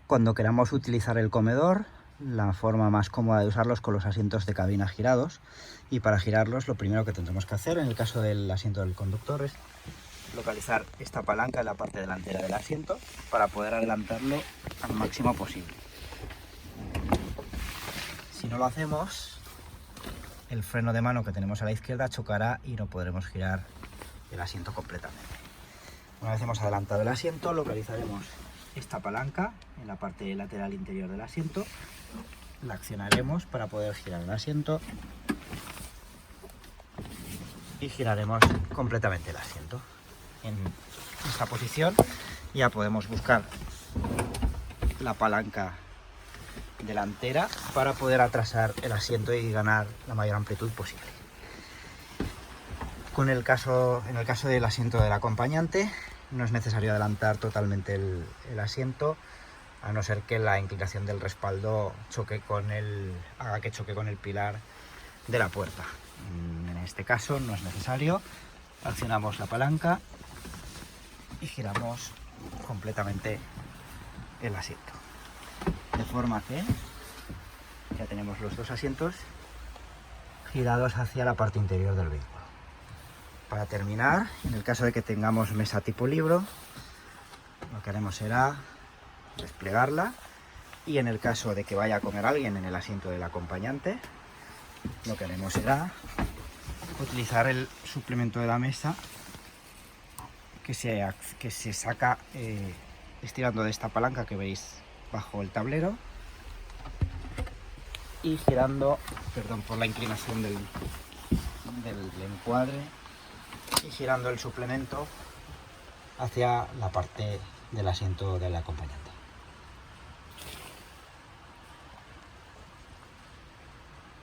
Cuando queramos utilizar el comedor, la forma más cómoda de usarlos con los asientos de cabina girados, y para girarlos lo primero que tendremos que hacer en el caso del asiento del conductor es localizar esta palanca en la parte delantera del asiento para poder adelantarlo al máximo posible. Si no lo hacemos, el freno de mano que tenemos a la izquierda chocará y no podremos girar el asiento completamente. Una vez hemos adelantado el asiento, localizaremos esta palanca en la parte lateral interior del asiento, la accionaremos para poder girar el asiento y giraremos completamente el asiento. En esta posición ya podemos buscar la palanca delantera para poder atrasar el asiento y ganar la mayor amplitud posible. En el caso del asiento del acompañante, no es necesario adelantar totalmente el asiento, a no ser que la inclinación del respaldo haga que choque con el pilar de la puerta. En este caso no es necesario. Accionamos la palanca y giramos completamente el asiento, de forma que ya tenemos los dos asientos girados hacia la parte interior del vehículo. Para terminar, en el caso de que tengamos mesa tipo libro, lo que haremos será desplegarla, y en el caso de que vaya a comer alguien en el asiento del acompañante, lo que haremos será utilizar el suplemento de la mesa que se saca estirando de esta palanca que veis bajo el tablero y girando, perdón por la inclinación del encuadre, y girando el suplemento hacia la parte del asiento del acompañante.